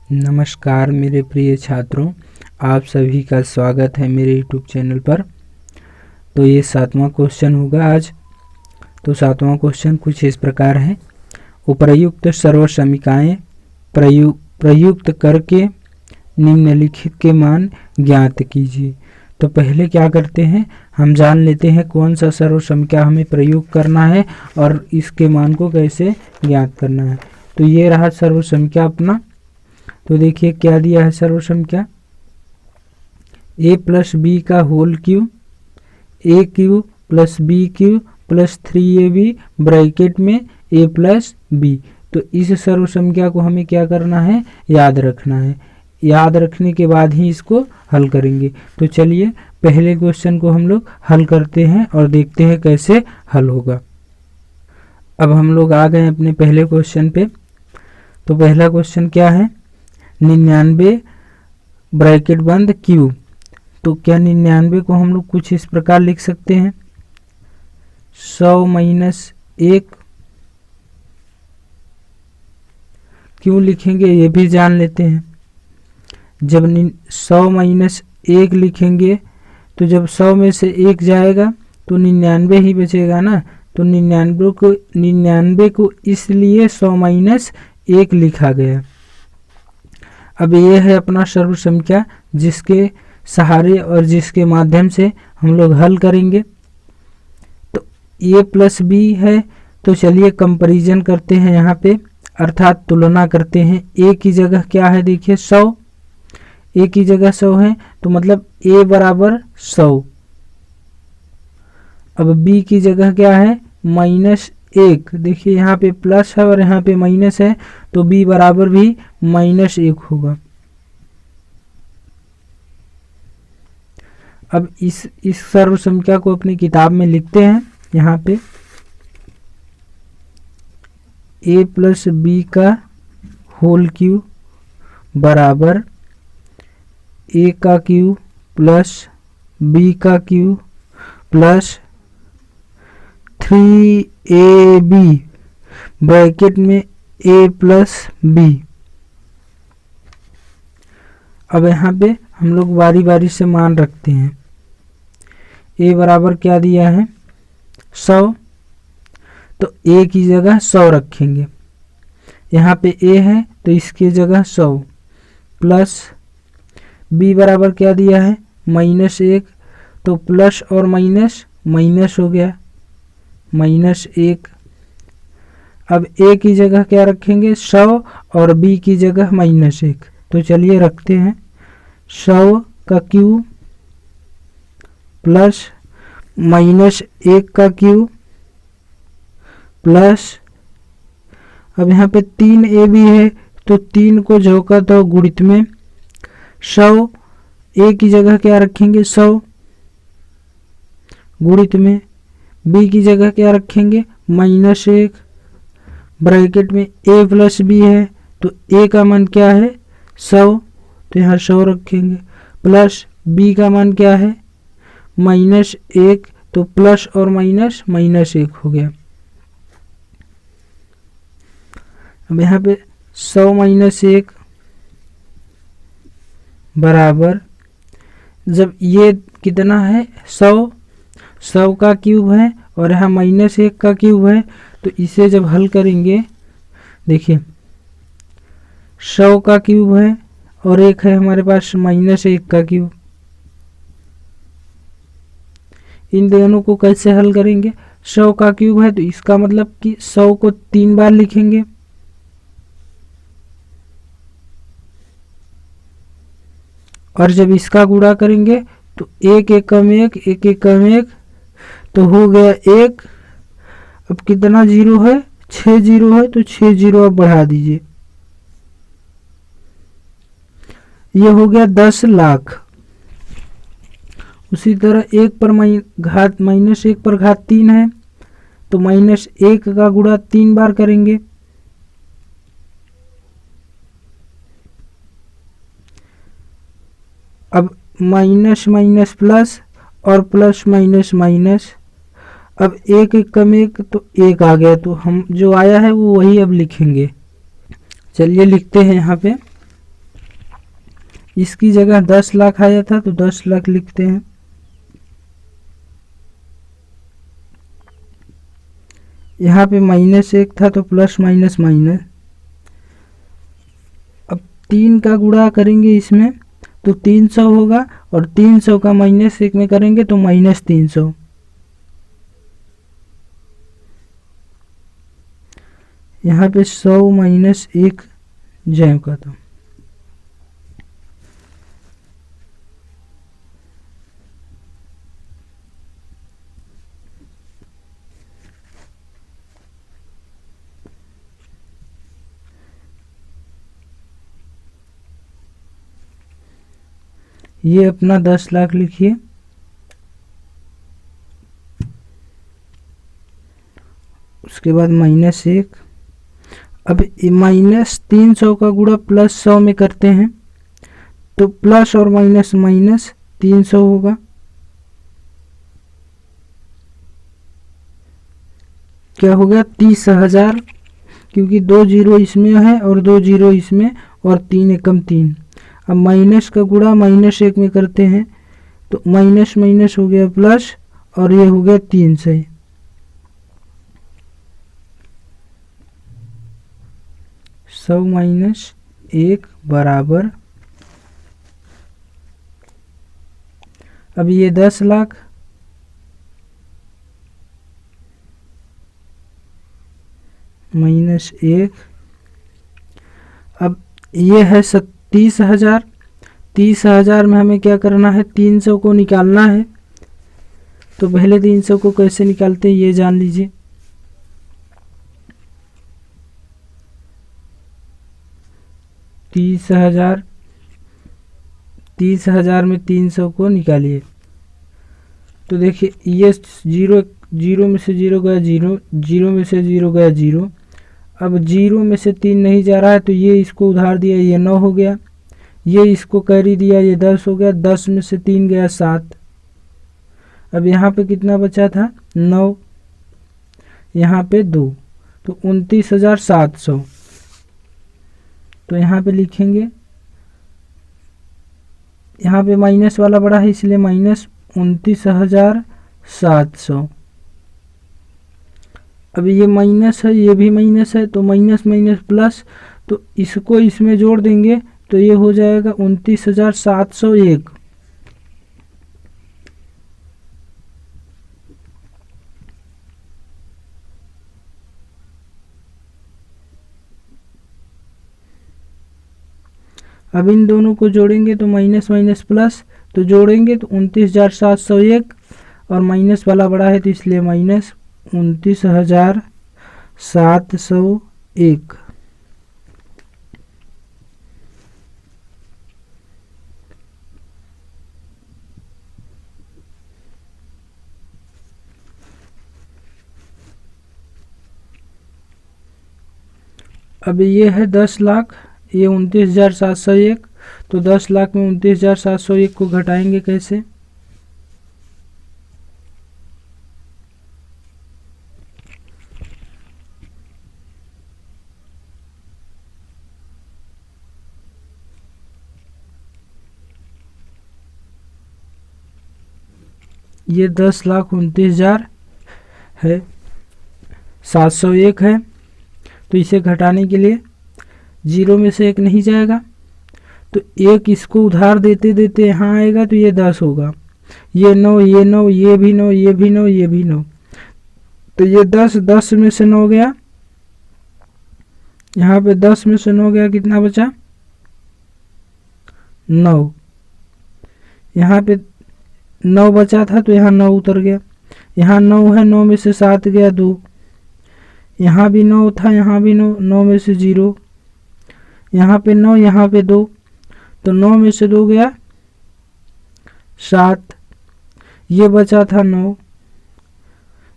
नमस्कार मेरे प्रिय छात्रों, आप सभी का स्वागत है मेरे YouTube चैनल पर। तो ये 7वां क्वेश्चन होगा आज। तो 7वां क्वेश्चन कुछ इस प्रकार है। उपर्युक्त सर्वसमीकाएँ प्रयुक्त करके निम्नलिखित के मान ज्ञात कीजिए। तो पहले क्या करते हैं, हम जान लेते हैं कौन सा सर्वसमीका हमें प्रयोग करना है और इसके मान को कैसे ज्ञात करना है। तो ये रहा सर्वसमीका अपना। तो देखिए क्या दिया है सर्वसमीका, a प्लस बी का whole cube, A cube plus B cube plus 3ab bracket में a प्लस बी। तो इस सर्वसमीका को हमें क्या करना है, याद रखना है। याद रखने के बाद ही इसको हल करेंगे। तो चलिए पहले क्वेश्चन को हम लोग हल करते हैं और देखते हैं कैसे हल होगा। अब हम लोग आ गए अपने पहले क्वेश्चन पे। तो पहला क्वेश्चन क्या है, 99 ब्रैकेट बंद क्यूब। तो क्या 99 को हम लोग कुछ इस प्रकार लिख सकते हैं, 100 माइनस 1। क्यों लिखेंगे ये भी जान लेते हैं। जब 100 माइनस 1 लिखेंगे तो जब 100 में से 1 जाएगा तो 99 ही बचेगा ना। तो 99 को इसलिए 100 माइनस 1 लिखा गया। अब ये है अपना सर्वसमीका जिसके सहारे और जिसके माध्यम से हम लोग हल करेंगे। तो a प्लस बी है, तो चलिए कंपैरिजन करते हैं यहाँ पे, अर्थात तुलना करते हैं। a की जगह क्या है, देखिए 100, a की जगह 100 है तो मतलब a बराबर 100। अब b की जगह क्या है, -1। देखिए यहाँ पे प्लस है और यहाँ पे माइनस है तो b बराबर भी -1 होगा। अब इस सर्वसमीका को अपनी किताब में लिखते हैं। यहाँ पे a प्लस बी का होल क्यूब बराबर a का क्यूब प्लस b का क्यूब प्लस 3ab ब्रैकेट में a प्लस b। अब यहाँ पे हम लोग बारी बारी से मान रखते हैं। a बराबर क्या दिया है, 100, तो a की जगह 100 रखेंगे। यहाँ पे a है तो इसकी जगह 100 प्लस b बराबर क्या दिया है, -1, तो प्लस और माइनस माइनस हो गया, -1। अब a की जगह क्या रखेंगे, 100 और b की जगह -1। तो चलिए रखते हैं 100 का क्यूब प्लस -1 का क्यूब प्लस, अब यहाँ पे 3ab है तो 3 को झोंका तो गुणित में 100, a की जगह क्या रखेंगे 100 गुणित में, b की जगह क्या रखेंगे -1 ब्रैकेट में a प्लस b है तो a का मान क्या है 100, तो यहाँ 100 रखेंगे प्लस b का मान क्या है -1, तो प्लस और माइनस -1 हो गया। अब यहाँ पे 100 माइनस 1 बराबर, जब ये कितना है 100 का क्यूब है और यहाँ -1 का क्यूब है, तो इसे जब हल करेंगे, देखिए 100 का क्यूब है और एक है हमारे पास -1 का क्यूब। इन दोनों को कैसे हल करेंगे, 100 का क्यूब है तो इसका मतलब कि 100 को 3 बार लिखेंगे, और जब इसका गुणा करेंगे तो 1 एकम 1 1 एकम 1 तो हो गया 1। अब कितना जीरो है, 6 जीरो है तो 6 जीरो अब बढ़ा दीजिए, ये हो गया 10 लाख। उसी तरह 1 पर -1 पर घात 3 है तो -1 का गुणा 3 बार करेंगे, अब माइनस माइनस प्लस और प्लस माइनस माइनस, अब 1 एकम 1 तो 1 आ गया, तो हम जो आया है वो वही अब लिखेंगे। चलिए लिखते हैं यहाँ पे इसकी जगह 10 लाख आया था तो 10 लाख लिखते हैं। यहाँ पे -1 था तो प्लस माइनस माइनस। अब 3 का गुणा करेंगे इसमें तो 300 होगा, और 300 का -1 में करेंगे तो -300। यहाँ पे 100 - 1 जय का था। ये अपना 10 लाख लिखिए। उसके बाद -1। अब -300 का गुणा +100 में करते हैं तो प्लस और माइनस माइनस 300 होगा। क्या हो गया 30,000, क्योंकि 2 जीरो इसमें है और 2 जीरो इसमें, और 3 एकम 3। अब माइनस का गुणा -1 में करते हैं तो माइनस माइनस हो गया प्लस, और ये हो गया 300। -1 बराबर, अब ये 10 लाख -1। अब ये है 30,000। 30,000 में हमें क्या करना है, 300 को निकालना है। तो पहले 300 को कैसे निकालते हैं ये जान लीजिए। तीस हजार में 300 को निकालिए तो देखिए ये जीरो में से 0 गया 0, 0 में से 0 गया 0। अब 0 में से 3 नहीं जा रहा है तो ये इसको उधार दिया, ये 9 हो गया। ये इसको कैरी दिया, ये 10 हो गया। 10 में से 3 गया 7। अब यहाँ पे कितना बचा था 9, यहाँ पे 2, तो 29,700। तो यहाँ पे लिखेंगे, यहाँ पे माइनस वाला बड़ा है इसलिए -29,700। अब ये माइनस है, ये भी माइनस है, तो माइनस माइनस प्लस, तो इसको इसमें जोड़ देंगे तो ये हो जाएगा 29,701। अब इन दोनों को जोड़ेंगे तो माइनस माइनस प्लस, तो जोड़ेंगे तो 29,701, और माइनस वाला बड़ा है तो इसलिए -29,701। अब ये है 10 लाख, ये 29,701। तो 10 लाख में 29,701 को घटाएंगे कैसे, ये 10,29,000 है, 701 है। तो इसे घटाने के लिए 0 में से 1 नहीं जाएगा, तो 1 इसको उधार देते देते यहाँ आएगा तो ये 10 होगा। ये 9, ये 9, ये भी 9, ये भी 9, ये भी 9, तो ये 10 में से 9 गया। यहाँ पे 10 में से 9 गया, कितना बचा 9। यहाँ पे 9 बचा था तो यहाँ 9 उतर गया। यहाँ 9 है, 9 में से 7 गया 2। यहाँ भी 9 था, यहाँ भी 9, 9 में से 0। यहाँ पे 9, यहाँ पे 2, तो 9 में से 2 गया 7। ये बचा था 9,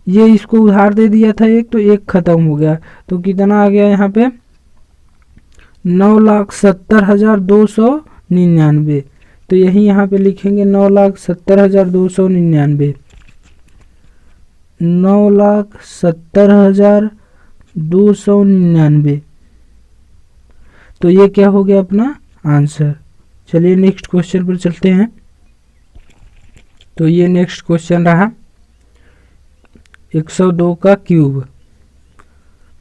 ये इसको उधार दे दिया था 1, तो 1 खत्म हो गया। तो कितना आ गया यहाँ पे 9,70,299। तो यही यहाँ पे लिखेंगे 9,70,299। 9,70,299। तो ये क्या हो गया अपना आंसर। चलिए नेक्स्ट क्वेश्चन पर चलते हैं। तो ये नेक्स्ट क्वेश्चन रहा 102 का क्यूब।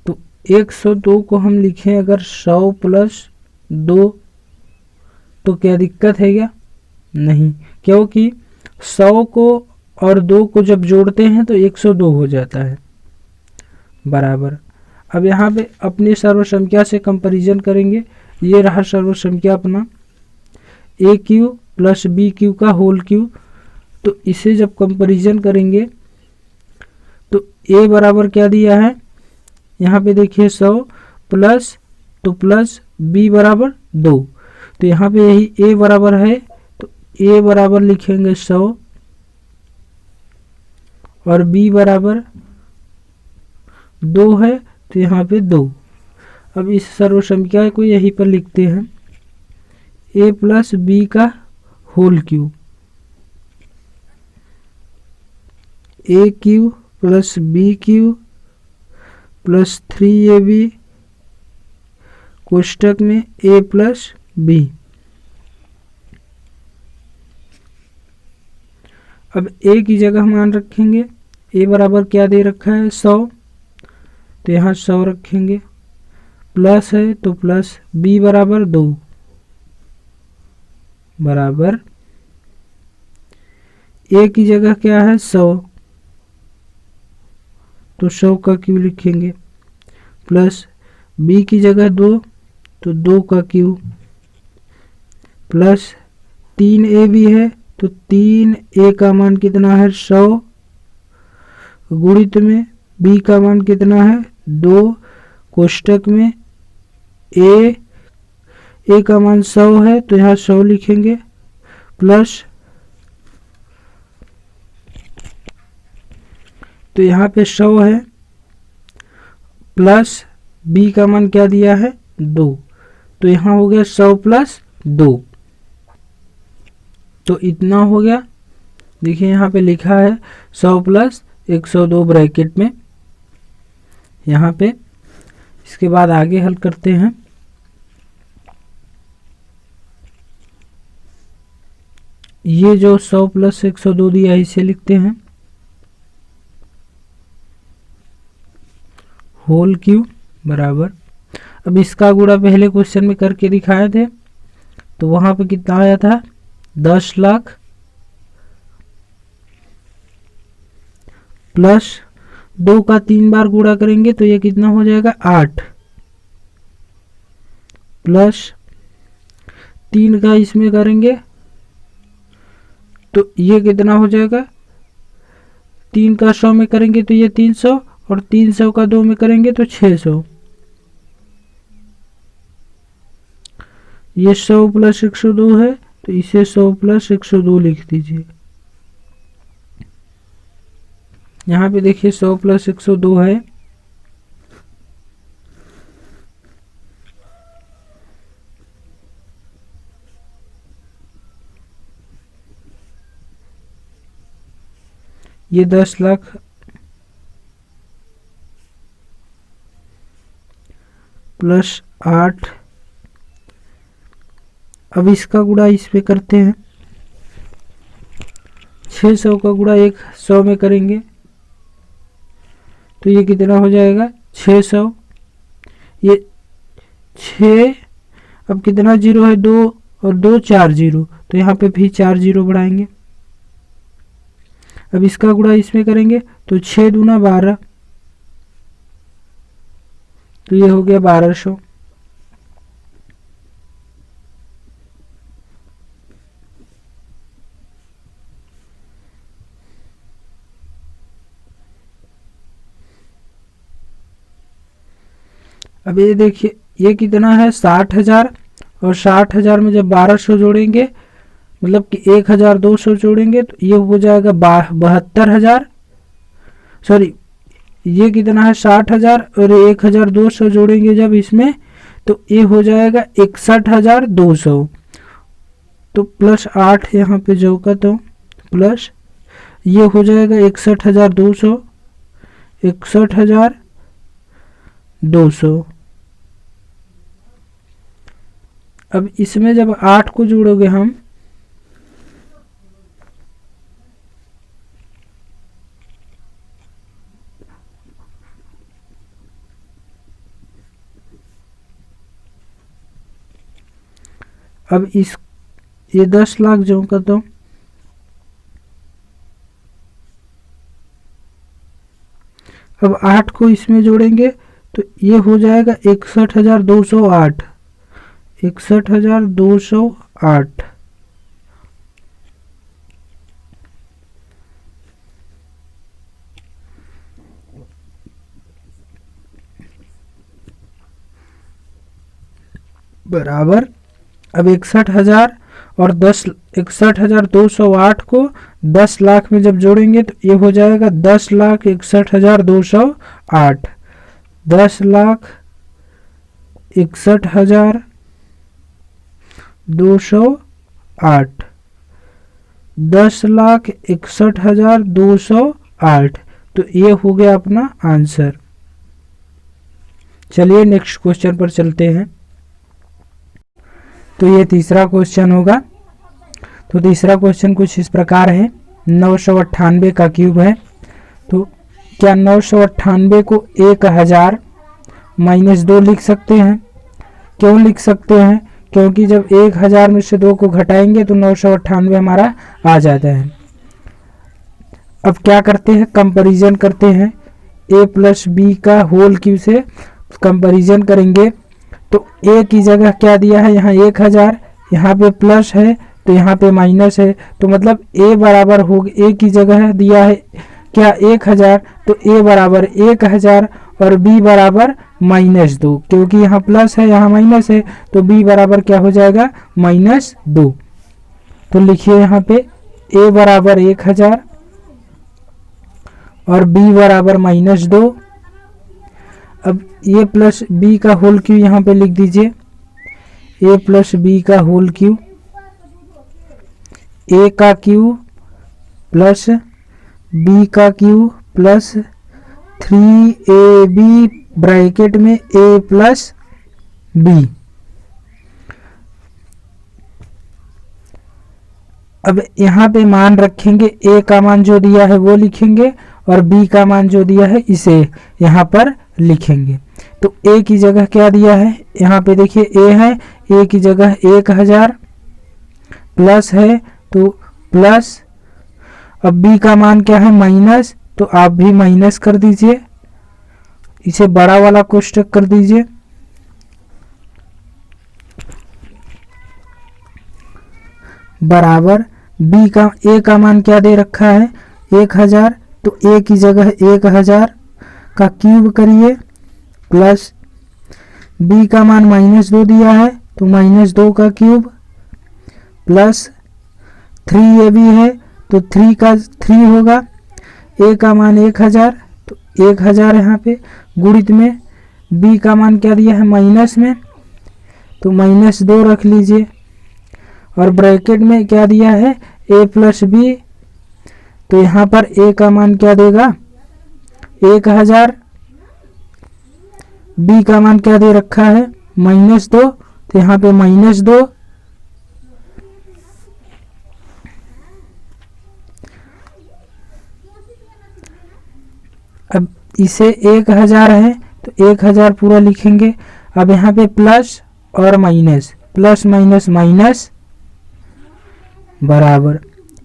तो 102 को हम लिखें अगर 100 प्लस 2, तो क्या दिक्कत है क्या? नहीं, क्योंकि 100 को और 2 को जब जोड़ते हैं तो 102 हो जाता है बराबर। अब यहाँ पे अपनी सर्वसंख्या से कंपैरिजन करेंगे। ये रहा सर्वसंख्या अपना ए क्यू प्लस बी क्यू का होल क्यू। तो इसे जब कंपैरिजन करेंगे तो ए बराबर क्या दिया है, यहाँ पे देखिए 100 प्लस, तो प्लस बी बराबर 2। तो यहाँ पे यही ए बराबर है, तो ए बराबर लिखेंगे 100 और बी बराबर 2 है, तो यहाँ पे 2। अब इस सर्वसंख्या को यहीं पर लिखते हैं ए प्लस बी का whole cube, A cube plus B cube plus 3ab कोष्टक में ए प्लस बी। अब ए की जगह मान रखेंगे, ए बराबर क्या दे रखा है 100, तो यहाँ 100 रखेंगे, प्लस है तो प्लस बी बराबर 2 बराबर ए की जगह क्या है 100, तो 100 का क्यू लिखेंगे, प्लस बी की जगह 2, तो 2 का क्यू, प्लस 3a भी है, तो 3a का मान कितना है 100 गुणित में b का मान कितना है 2 कोष्टक में a का मान 100 है, तो यहाँ 100 लिखेंगे, प्लस, तो यहाँ पे 100 है, प्लस b का मान क्या दिया है 2, तो यहाँ हो गया 100 प्लस 2। तो इतना हो गया। देखिए यहाँ पे लिखा है 100 प्लस 102 ब्रैकेट में यहाँ पे। इसके बाद आगे हल करते हैं। ये जो 100 प्लस 102 दिया है इसे लिखते हैं होल क्यूब बराबर। अब इसका गुणा पहले क्वेश्चन में करके दिखाए थे, तो वहां पे कितना आया था 10 लाख प्लस 2 का 3 बार गुणा करेंगे तो ये कितना हो जाएगा 8, प्लस 3 का इसमें करेंगे तो ये कितना हो जाएगा, 3 का 100 में करेंगे तो ये 300 और 300 का 2 में करेंगे तो 600। ये 100 प्लस 102 है, तो इसे 100 प्लस 102 लिख दीजिए। यहाँ पे देखिए 100 प्लस 102 है, ये 10 लाख प्लस 8। अब इसका गुणा इस पे करते हैं, 600 का गुणा 100 में करेंगे तो ये कितना हो जाएगा 600। ये 6, अब कितना जीरो है 2 और 2 4 जीरो, तो यहाँ पे भी 4 जीरो बढ़ाएंगे। अब इसका गुणा इसमें करेंगे तो 6 दूना 12, तो ये हो गया 1200। अब ये देखिए ये कितना है 60,000, और 60,000 में जब 1200 जोड़ेंगे मतलब कि 1,200 जोड़ेंगे तो ये हो जाएगा 72,000। सॉरी, ये कितना है 60,000 और 1,200 जोड़ेंगे जब इसमें तो ये हो जाएगा 61,200। तो प्लस 8 यहाँ पे जो का, तो प्लस ये हो जाएगा 61,200, 61,200। अब इसमें जब 8 को जोड़ोगे हम, अब ये 10 लाख जो कर दो, अब 8 को इसमें जोड़ेंगे तो ये हो जाएगा 61,208, 61,208। बराबर, अब 61,000 और 61,208 को 10 लाख में जब जोड़ेंगे तो ये हो जाएगा 10,61,208, 10,61,208, 10,61,208। तो ये हो गया अपना आंसर। चलिए नेक्स्ट क्वेश्चन पर चलते हैं। तो ये तीसरा क्वेश्चन होगा। तो तीसरा क्वेश्चन कुछ इस प्रकार है, 998 का क्यूब है। तो क्या 998 को 1000 - 2 लिख सकते हैं? क्यों लिख सकते हैं? क्योंकि जब 1000 में से 2 को घटाएंगे तो 998 हमारा आ जाता है। अब क्या करते हैं, कंपैरिजन करते हैं। a + b का होल क्यूब से कंपैरिजन करेंगे तो a की जगह क्या दिया है, यहाँ 1000, यहाँ पे प्लस है तो यहाँ पे माइनस है। तो मतलब a बराबर हो, a की जगह दिया है क्या 1000, तो a बराबर 1000 और b बराबर -2, क्योंकि यहाँ प्लस है यहाँ माइनस है तो b बराबर क्या हो जाएगा -2। तो लिखिए यहाँ पे a बराबर 1000 और b बराबर -2। अब a + b का होल क्यूब यहाँ पे लिख दीजिए, a + b का होल क्यूब, a का क्यूब प्लस b का क्यूब प्लस 3ab ब्रैकेट में a + b। अब यहाँ पे मान रखेंगे, a का मान जो दिया है वो लिखेंगे और b का मान जो दिया है इसे यहाँ पर लिखेंगे। तो a की जगह क्या दिया है, यहाँ पे देखिए a है, a की जगह 1000 प्लस है तो प्लस, अब b का मान क्या है माइनस, तो आप भी माइनस कर दीजिए, इसे बड़ा वाला कोष्टक कर दीजिए। बराबर b का, a का मान क्या दे रखा है 1000, तो a की जगह 1000 का क्यूब करिए प्लस b का मान -2 दिया है तो -2 का क्यूब प्लस 3ab है तो 3 का 3 होगा, a का मान 1000 तो 1000 यहाँ पे गुणित में b का मान क्या दिया है माइनस में तो -2 रख लीजिए और ब्रैकेट में क्या दिया है a + b, तो यहाँ पर a का मान क्या देगा 1000, b का मान क्या दे रखा है -2, तो यहाँ पे -2, अब इसे 1000 है तो 1000 पूरा लिखेंगे। अब यहाँ पे प्लस और माइनस, प्लस माइनस माइनस बराबर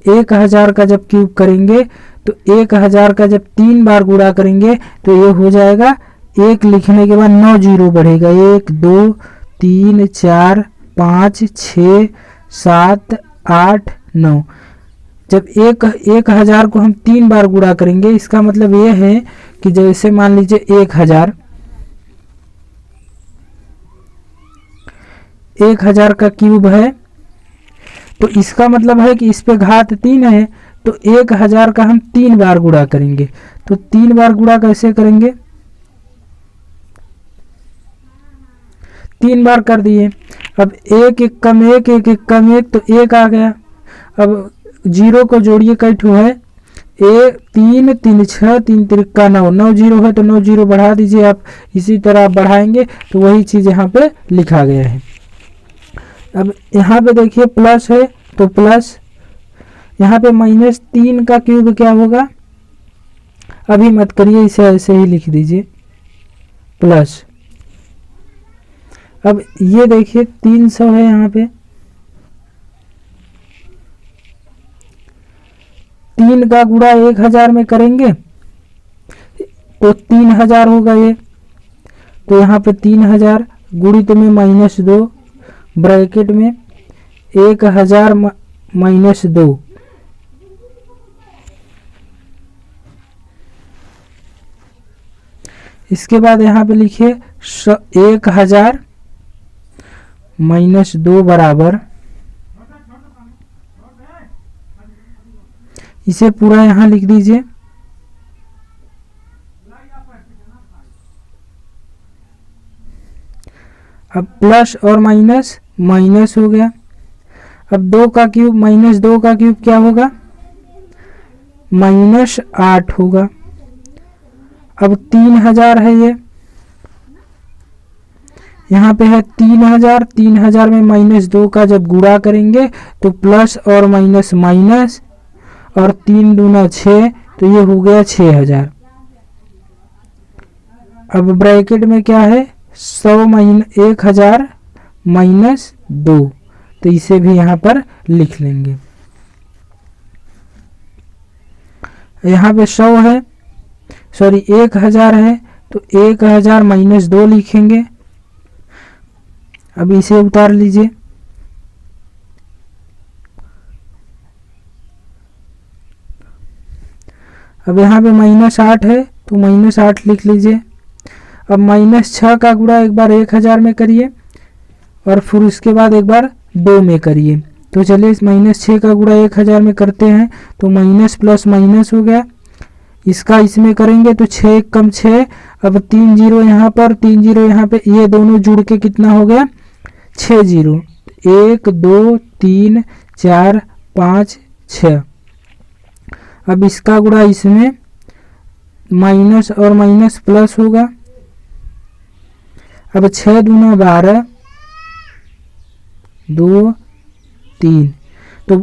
1000 का जब क्यूब करेंगे तो 1000 का जब 3 बार गुणा करेंगे तो ये हो जाएगा, 1 लिखने के बाद 9 जीरो बढ़ेगा, 1 2 3 4 5 6 7 8 9। जब 1000 को हम 3 बार गुणा करेंगे इसका मतलब ये है कि जैसे मान लीजिए 1000 का क्यूब है तो इसका मतलब है कि इस पे घात 3 है तो 1000 का हम 3 बार गुणा करेंगे। तो 3 बार गुणा कैसे करेंगे, 3 बार कर दिए, अब 1 1 कम 1 1 1 कम 1 तो 1 आ गया। अब जीरो को जोड़िए, कई ठो है 1 3 3 6 3 3 9, 9 जीरो है तो 9 जीरो बढ़ा दीजिए आप, इसी तरह आप बढ़ाएंगे तो वही चीज़ यहाँ पे लिखा गया है। अब यहाँ पे देखिए प्लस है तो प्लस, यहाँ पे -3 का क्यूब क्या होगा, अभी मत करिए, इसे ऐसे ही लिख दीजिए प्लस। अब ये देखिए 300 है, यहाँ पे 3 का गुणा 1000 में करेंगे तो 3000 होगा ये। तो यहाँ पे 3000 गुणित में -2 ब्रैकेट में 1000 -2, इसके बाद यहाँ पे लिखिए 1000 -2 बराबर, इसे पूरा यहाँ लिख दीजिए। अब प्लस और माइनस माइनस हो गया। अब 2 का क्यूब -2 का क्यूब क्या होगा, -8 होगा। अब 3000 है ये, यहाँ पे है 3000, 3000 में -2 का जब गुणा करेंगे तो प्लस और माइनस माइनस, और 3 दूना 6, तो ये हो गया 6000। अब ब्रैकेट में क्या है 1000 -2, तो इसे भी यहाँ पर लिख लेंगे। यहाँ पे 100 है, सॉरी 1000 है, तो 1000 -2 लिखेंगे। अब इसे उतार लीजिए। अब यहाँ पे -8 है तो -8 लिख लीजिए। अब -6 का गुणा एक बार 1000 में करिए और फिर उसके बाद एक बार 2 में करिए। तो चलिए इस -6 का गुणा 1000 में करते हैं तो माइनस प्लस माइनस हो गया, इसका इसमें करेंगे तो 6 कम 6। अब 3 जीरो यहाँ पर, 3 जीरो यहाँ पे, ये दोनों जुड़ के कितना हो गया 6 जीरो, 1 2 3 4 5 6। अब इसका गुणा इसमें, माइनस और माइनस प्लस होगा। अब 6 दूना 12, 2 3, तो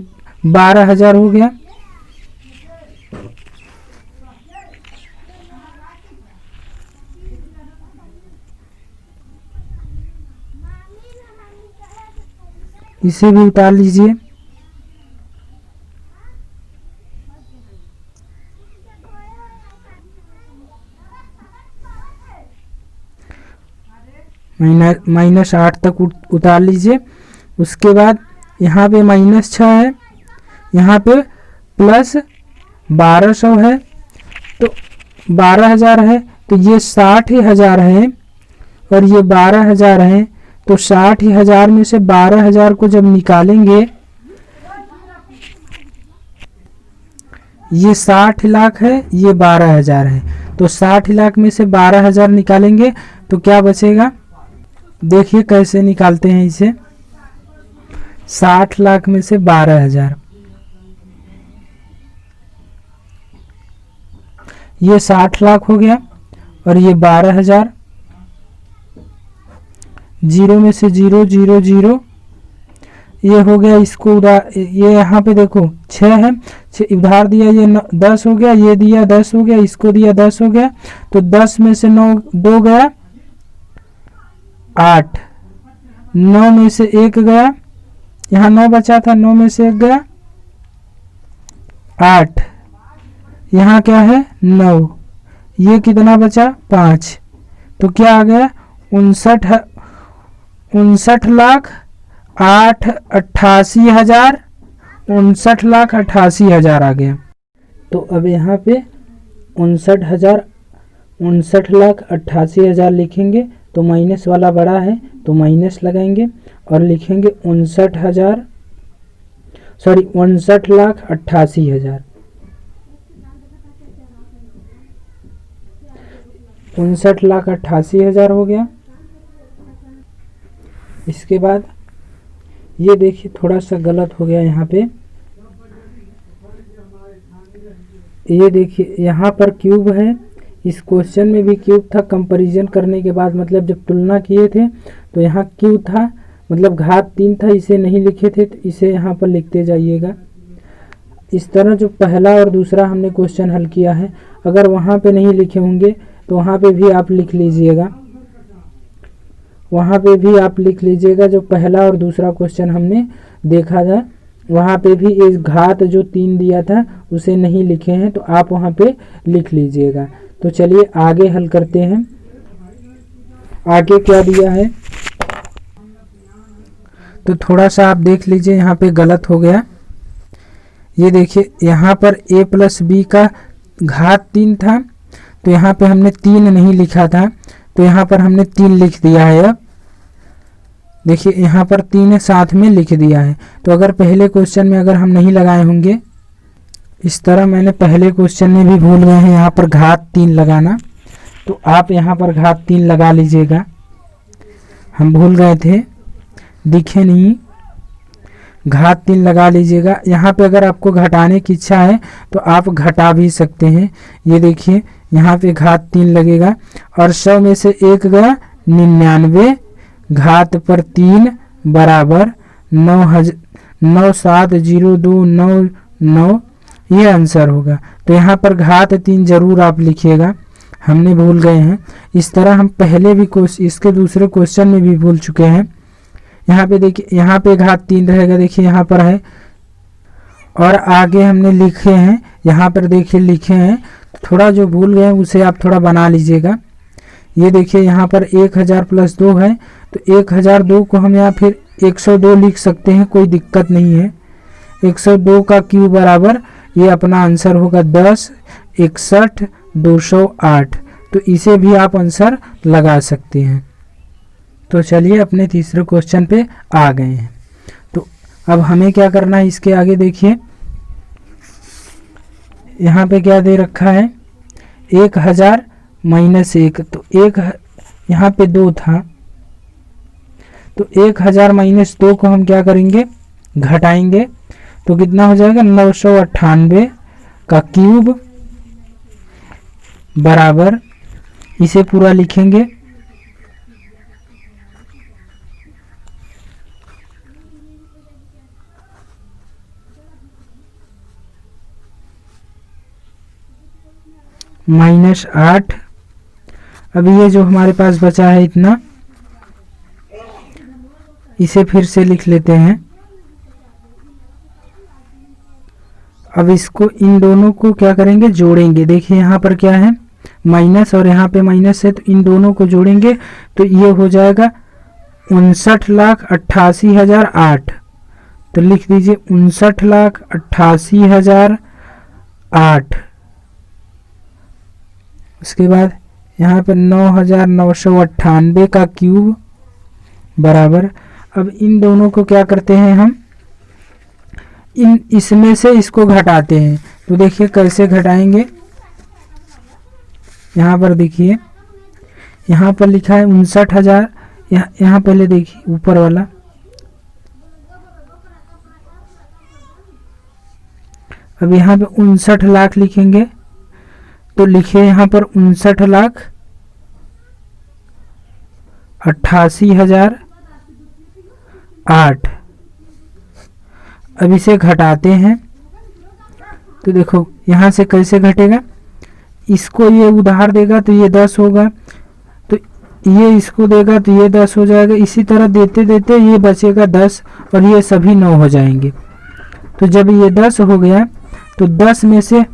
12000 हो गया। इसे भी उतार लीजिए। -8 तक उतार लीजिए। उसके बाद यहाँ पे -6 है, यहाँ पे प्लस 1200 है, तो 12000 है, तो ये 60000 है और ये 12000 है। तो 60000 में से 12000 को जब निकालेंगे, ये 60 लाख है, ये 12000 है, तो 60 लाख में से 12000 निकालेंगे तो क्या बचेगा, देखिए कैसे निकालते हैं इसे। 60 लाख में से 12000, ये 60 लाख हो गया और ये 12000, जीरो में से 0 0 0, ये हो गया। इसको ये यहाँ पे देखो 6 है, 6 उधार दिया, ये 10 हो गया, ये दिया 10 हो गया, इसको दिया 10 हो गया, तो 10 में से 9 2 गया 8, 9 में से 1 गया, यहाँ 9 बचा था, 9 में से 1 गया 8, यहाँ क्या है 9, ये कितना बचा 5, तो क्या आ गया 59,88,000, 59,88,000 आ गया। तो अब यहाँ पे 59,88,000 लिखेंगे, तो माइनस वाला बड़ा है तो माइनस लगाएंगे और लिखेंगे 59,000, सॉरी 59,88,000, 59,88,000 हो गया। इसके बाद ये देखिए थोड़ा सा गलत हो गया यहाँ पे, ये देखिए यहाँ पर क्यूब है, इस क्वेश्चन में भी क्यूब था। कंपैरिजन करने के बाद मतलब जब तुलना किए थे तो यहाँ क्यूब था, मतलब घात 3 था, इसे नहीं लिखे थे तो इसे यहाँ पर लिखते जाइएगा। इस तरह जो पहला और दूसरा हमने क्वेश्चन हल किया है, अगर वहाँ पे नहीं लिखे होंगे तो वहाँ पे भी आप लिख लीजिएगा, वहाँ पे भी आप लिख लीजिएगा। जो पहला और दूसरा क्वेश्चन हमने देखा था वहाँ पे भी इस घात जो 3 दिया था उसे नहीं लिखे हैं, तो आप वहाँ पे लिख लीजिएगा। तो चलिए आगे हल करते हैं। आगे क्या दिया है तो थोड़ा सा आप देख लीजिए, यहाँ पे गलत हो गया। ये देखिए यहाँ पर a प्लस बी का घात 3 था, तो यहाँ पे हमने 3 नहीं लिखा था, तो यहाँ पर हमने 3 लिख दिया है। अब देखिए यहाँ पर 3 साथ में लिख दिया है। तो अगर पहले क्वेश्चन में अगर हम नहीं लगाए होंगे, इस तरह मैंने पहले क्वेश्चन में भी भूल गए हैं यहाँ पर घात 3 लगाना, तो आप यहाँ पर घात 3 लगा लीजिएगा। हम भूल गए थे, दिखे नहीं, घात 3 लगा लीजिएगा। यहाँ पे अगर आपको घटाने की इच्छा है तो आप घटा भी सकते हैं। ये देखिए यहाँ पे घात 3 लगेगा और 100 में से 1 गया 99, घात पर 3 बराबर 9,702999, ये आंसर होगा। तो यहाँ पर घात 3 जरूर आप लिखिएगा, हमने भूल गए हैं। इस तरह हम पहले भी इसके दूसरे क्वेश्चन में भी भूल चुके हैं। यहाँ पे देखिए, यहाँ पे घात 3 रहेगा, देखिए यहाँ पर है, और आगे हमने लिखे हैं, यहाँ पर देखिए लिखे हैं। थोड़ा जो भूल गए उसे आप थोड़ा बना लीजिएगा। ये देखिए यहाँ पर 1000 प्लस 2 है, तो 1002 को हम यहाँ फिर 102 लिख सकते हैं, कोई दिक्कत नहीं है। 102 का क्यूब बराबर, ये अपना आंसर होगा 10, 61, 208। तो इसे भी आप आंसर लगा सकते हैं। तो चलिए अपने तीसरे क्वेश्चन पे आ गए हैं। तो अब हमें क्या करना है, इसके आगे देखिए यहाँ पे क्या दे रखा है, 1000 माइनस 1, तो एक यहाँ पे 2 था, तो 1000 माइनस 2 को हम क्या करेंगे, घटाएंगे, तो कितना हो जाएगा 998 का क्यूब बराबर, इसे पूरा लिखेंगे, -8। अभी ये जो हमारे पास बचा है इतना, इसे फिर से लिख लेते हैं। अब इसको, इन दोनों को क्या करेंगे, जोड़ेंगे। देखिए यहाँ पर क्या है, माइनस, और यहाँ पे माइनस है, तो इन दोनों को जोड़ेंगे तो ये हो जाएगा 59,88,008। तो लिख दीजिए 59,88,008। उसके बाद यहाँ पर 9,998 का क्यूब बराबर, अब इन दोनों को क्या करते हैं हम, इसमें से इसको घटाते हैं। तो देखिए कैसे घटाएंगे, यहाँ पर देखिए, यहाँ पर लिखा है 59,000, यहाँ पहले देखिए ऊपर वाला, अब यहाँ पे 59 लाख लिखेंगे, तो लिखिए यहाँ पर 59,88,008। अब इसे घटाते हैं, तो देखो यहाँ से कैसे घटेगा, इसको ये उधार देगा तो ये 10 होगा, तो ये इसको देगा तो ये 10 हो जाएगा। इसी तरह देते देते ये बचेगा 10 और ये सभी 9 हो जाएंगे। तो जब ये 10 हो गया तो 10 में से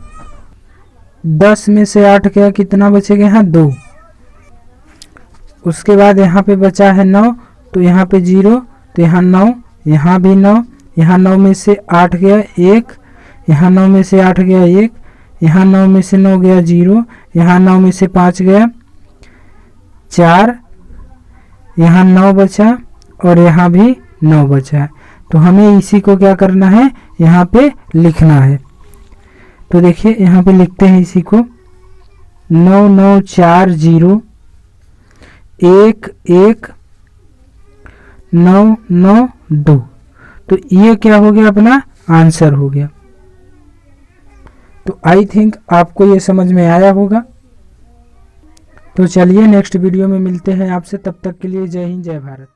8 गया, कितना बचेगा यहाँ 2। उसके बाद यहाँ पे बचा है 9, तो यहाँ पे 0, तो यहाँ 9, यहाँ भी 9, यहाँ 9 में से 8 गया 1, यहाँ 9 में से 8 गया 1, यहाँ 9 में से 9 गया 0, यहाँ 9 में से 5 गया 4, यहाँ 9 बचा और यहाँ भी 9 बचा। तो हमें इसी को क्या करना है, यहाँ पे लिखना है। तो देखिए यहाँ पे लिखते हैं इसी को, 9940119992। तो ये क्या हो गया, अपना आंसर हो गया। तो आई थिंक आपको ये समझ में आया होगा। तो चलिए नेक्स्ट वीडियो में मिलते हैं आपसे, तब तक के लिए जय हिंद जय भारत।